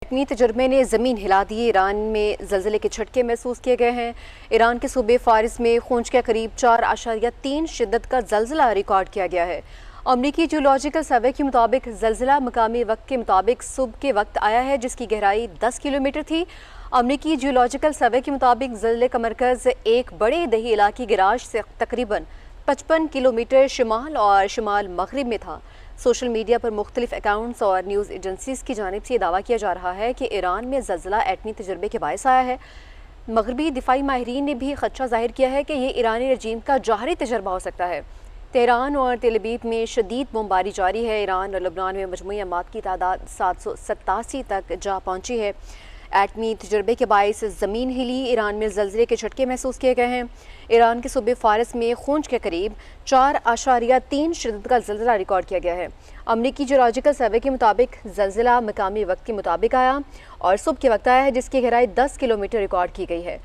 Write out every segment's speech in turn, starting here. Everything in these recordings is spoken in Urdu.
ایٹمی تجربے نے زمین ہلا دی۔ ایران میں زلزلے کے جھٹکے محسوس کیے گئے ہیں۔ ایران کے صوبے فارس میں خونچ کے قریب 4.3 شدت کا زلزلہ ریکارڈ کیا گیا ہے۔ امریکی جیولوجیکل سروے کے مطابق زلزلہ مقامی وقت کے مطابق صبح کے وقت آیا ہے، جس کی گہرائی 10 کلومیٹر تھی۔ امریکی جیولوجیکل سروے کے مطابق زلزلے کا مرکز ایک بڑے دیہی علاقے گراج سے تقریباً 55 کلومیٹر شمال اور شمال مغرب میں تھا۔ سوشل میڈیا پر مختلف اکاؤنٹس اور نیوز ایجنسیز کی جانب سے یہ دعویٰ کیا جا رہا ہے کہ ایران میں زلزلہ ایٹمی تجربے کے باعث آیا ہے۔ مغربی دفاعی ماہرین نے بھی خدشہ ظاہر کیا ہے کہ یہ ایرانی رجیم کا جوہری تجربہ ہو سکتا ہے۔ تہران اور تل ابیب میں شدید بمباری جاری ہے۔ ایران اور لبنان میں مجموعی اموات کی تعداد 787 تک جا پہنچی ہے۔ ایٹمی تجربے کے باعث زمین ہلی۔ ایران میں زلزلے کے جھٹکے محسوس کیے گئے ہیں۔ ایران کے صوبے فارس میں خونچ کے قریب 4.3 شدت کا زلزلہ ریکارڈ کیا گیا ہے۔ امریکی جیولوجیکل سروے کے مطابق زلزلہ مقامی وقت کے مطابق آیا اور صبح کے وقت آیا ہے، جس کی گہرائی 10 کلومیٹر ریکارڈ کی گئی ہے۔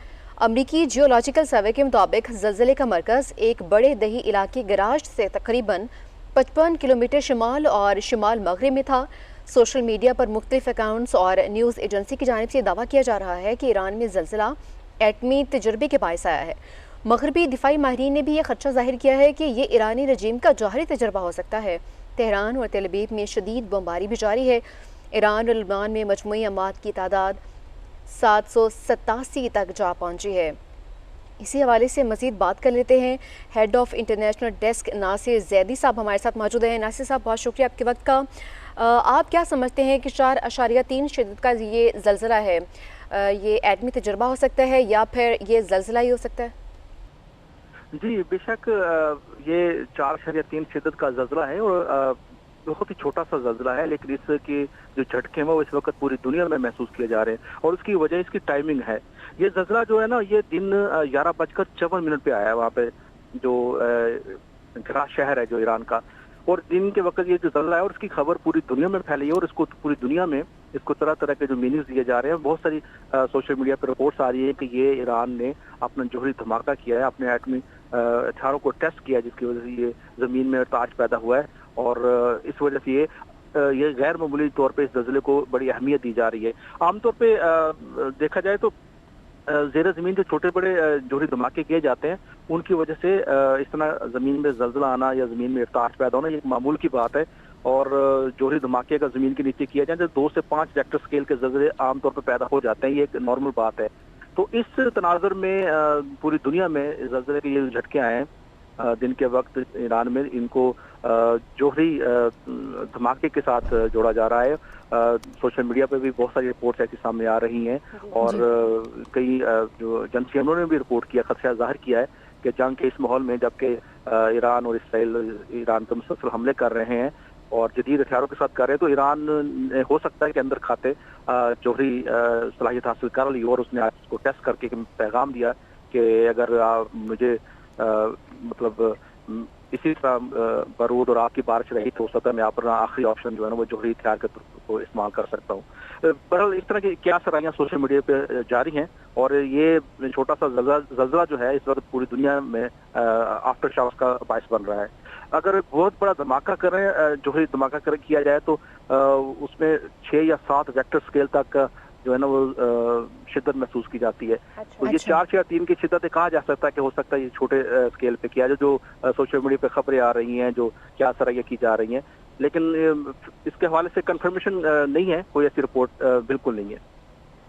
امریکی جیولوجیکل سروے کے مطابق زلزلے کا مرکز ایک بڑے دیہی علاقے گراج سے تقریباً 55 کلومیٹر شمال اور شمال مغرب میں تھا۔ سوشل میڈیا پر مختلف اکاؤنٹس اور نیوز ایجنسی کی جانب سے دعویٰ کیا جا رہا ہے کہ ایران میں زلزلہ ایٹمی تجربے کے باعث آیا ہے۔ مغربی دفاعی ماہرین نے بھی یہ خدشہ ظاہر کیا ہے کہ یہ ایرانی رجیم کا جوہری تجربہ ہو سکتا ہے۔ تہران اور تل ابیب میں شدید بمباری بھی جاری ہے۔ ایران اور لبنان میں مجموعی اموات کی تعداد 787 تک جا پہنچی ہے۔ اسی حوالے سے مزید بات کر لیتے ہیں۔ ہیڈ آف انٹرنیشنل ڈیسک ناصر زیدی صاحب ہمارے ساتھ موجود ہیں۔ ناصر صاحب، بہت شکریہ آپ کے وقت کا۔ آپ کیا سمجھتے ہیں کہ 4.3 شدت کا یہ زلزلہ ہے، یہ ایٹمی تجربہ ہو سکتا ہے یا پھر یہ زلزلہ ہی ہو سکتا ہے؟ جی بے شک یہ 4.3 شدت کا زلزلہ ہے اور بہت ہی چھوٹا سا زلزلہ ہے، لیکن اس کے جو جھٹکے ہیں وہ اس وقت پوری دنیا میں محسوس کیے جا رہے ہیں اور اس کی وجہ اس کی ٹائمنگ ہے۔ یہ زلزلہ جو ہے نا، یہ دن 11:54 پہ آیا ہے وہاں پہ جو گراج شہر ہے جو ایران کا، اور دن کے وقت یہ جو زلزلہ ہے اور اس کی خبر پوری دنیا میں پھیلی ہے اور اس کو پوری دنیا میں اس کو طرح طرح کے جو میننگز دیے جا رہے ہیں۔ بہت ساری سوشل میڈیا پہ رپورٹس آ رہی ہے کہ یہ ایران نے اپنا جوہری دھماکہ کیا ہے، اپنے ایٹمی ہتھیاروں کو ٹیسٹ کیا، جس کی وجہ سے یہ زمین میں ارتعاش پیدا ہوا ہے، اور اس وجہ سے یہ غیر معمولی طور پہ اس زلزلے کو بڑی اہمیت دی جا رہی ہے۔ عام طور پہ دیکھا جائے تو زیر زمین جو چھوٹے بڑے جوہری دھماکے کیے جاتے ہیں، ان کی وجہ سے اس طرح زمین میں زلزلہ آنا یا زمین میں ارتعاش پیدا ہونا یہ ایک معمول کی بات ہے، اور جوہری دھماکے کا زمین کے نیچے کیا جائے تو 2 سے 5 ریکٹر اسکیل کے زلزلے عام طور پر پیدا ہو جاتے ہیں، یہ ایک نارمل بات ہے۔ تو اس تناظر میں پوری دنیا میں زلزلے کے یہ جھٹکے آئے ہیں دن کے وقت ایران میں، ان کو جوہری دھماکے کے ساتھ جوڑا جا رہا ہے۔ سوشل میڈیا پہ بھی بہت ساری رپورٹس ایسی سامنے آ رہی ہیں، اور کئی جو ایجنسی انہوں نے بھی رپورٹ کیا، خدشہ ظاہر کیا ہے کہ جنگ کے اس ماحول میں جبکہ ایران اور اسرائیل ایران پر مسلسل حملے کر رہے ہیں اور جدید ہتھیاروں کے ساتھ کر رہے ہیں، تو ایران ہو سکتا ہے کہ اندر کھاتے جوہری صلاحیت حاصل کر لی، اور اس نے آج اس کو ٹیسٹ کر کے پیغام دیا کہ اگر مجھے مطلب اسی طرح بارود اور آگ کی بارش رہی تو ہو سکتا ہے میں اپنا آخری آپشن جو ہے نا وہ جوہری ہتھیار کو استعمال کر سکتا ہوں۔ بہرحال اس طرح کی کیا سرائیاں سوشل میڈیا پہ جاری ہیں، اور یہ چھوٹا سا زلزلہ جو ہے اس وقت پوری دنیا میں آفٹر شاکس کا باعث بن رہا ہے۔ اگر بہت بڑا دھماکہ کریں، جوہری دھماکہ کیا جائے تو اس میں 6 یا 7 ریکٹر اسکیل تک جو ہے نا وہ شدت محسوس کی جاتی ہے۔ تو یہ 4.3 کی شدت کہا جا سکتا ہے کہ ہو سکتا ہے یہ چھوٹے اسکیل پہ کیا جائے، جو سوشل میڈیا پہ خبریں آ رہی ہیں، جو کیا سرائیاں کی جا رہی ہیں، لیکن اس کے حوالے سے کنفرمیشن نہیں ہے، کوئی ایسی رپورٹ بالکل نہیں ہے۔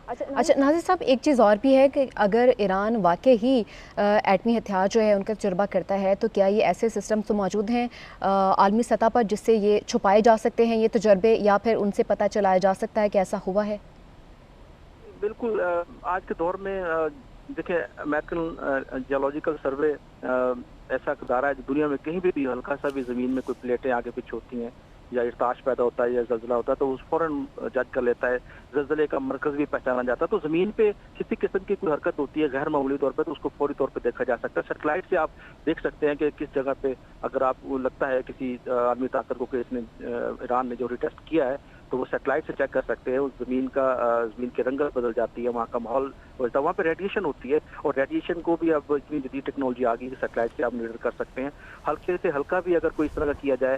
اچھا ناظر صاحب، ایک چیز اور بھی ہے کہ اگر ایران واقع ہی ایٹمی ہتھیار جو ہے ان کا تجربہ کرتا ہے، تو کیا یہ ایسے سسٹم تو موجود ہیں عالمی سطح پر جس سے یہ چھپائے جا سکتے ہیں یہ تجربے، یا پھر ان سے پتہ چلایا جا سکتا ہے کہ ایسا ہوا ہے؟ بالکل، آج کے دور میں دیکھیں امریکن جیولوجیکل سروے ایسا ادارہ ہے جو دنیا میں کہیں بھی ہلکا سا بھی زمین میں کوئی پلیٹیں آگے پیچھے ہوتی ہیں یا ارتعاش پیدا ہوتا ہے یا زلزلہ ہوتا ہے تو اس فوراً جج کر لیتا ہے، زلزلے کا مرکز بھی پہچانا جاتا ہے۔ تو زمین پہ کسی قسم کی کوئی حرکت ہوتی ہے غیر معمولی طور پہ تو اس کو فوری طور پہ دیکھا جا سکتا ہے۔ سیٹلائٹ سے آپ دیکھ سکتے ہیں کہ کس جگہ پہ اگر آپ کو لگتا ہے کسی عالمی طاقت کو کہ اس نے ایران نے جو ٹیسٹ کیا ہے تو وہ سیٹلائٹ سے چیک کر سکتے ہیں، اس زمین کی رنگت بدل جاتی ہے، وہاں کا ماحول بدلتا ہے، وہاں پہ ریڈیشن ہوتی ہے، اور ریڈیشن کو بھی اب اتنی جدید ٹیکنالوجی آ گئی کہ سیٹلائٹ سے آپ میجر کر سکتے ہیں۔ ہلکے سے ہلکا بھی اگر کوئی اس طرح کا کیا جائے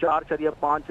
4.5